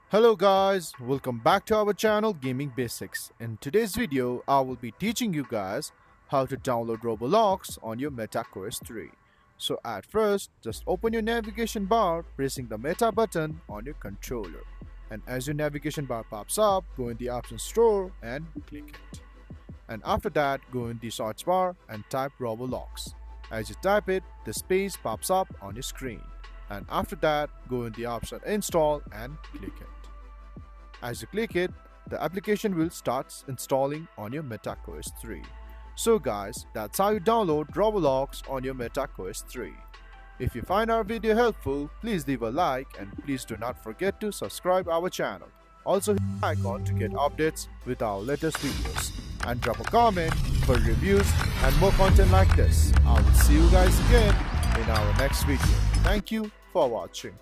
Hello guys, welcome back to our channel Gaming Basics. In today's video, I will be teaching you guys how to download Roblox on your MetaQuest 3. So at first, just open your navigation bar pressing the Meta button on your controller. And as your navigation bar pops up, go in the options store and click it. And after that, go in the search bar and type Roblox. As you type it, the space pops up on your screen. And after that, go in the option install and click it. As you click it, the application will start installing on your MetaQuest 3. So guys, that's how you download Roblox on your MetaQuest 3. If you find our video helpful, please leave a like and please do not forget to subscribe our channel. Also hit the icon to get updates with our latest videos. And drop a comment for reviews and more content like this. I will see you guys again in our next video. Thank you for watching.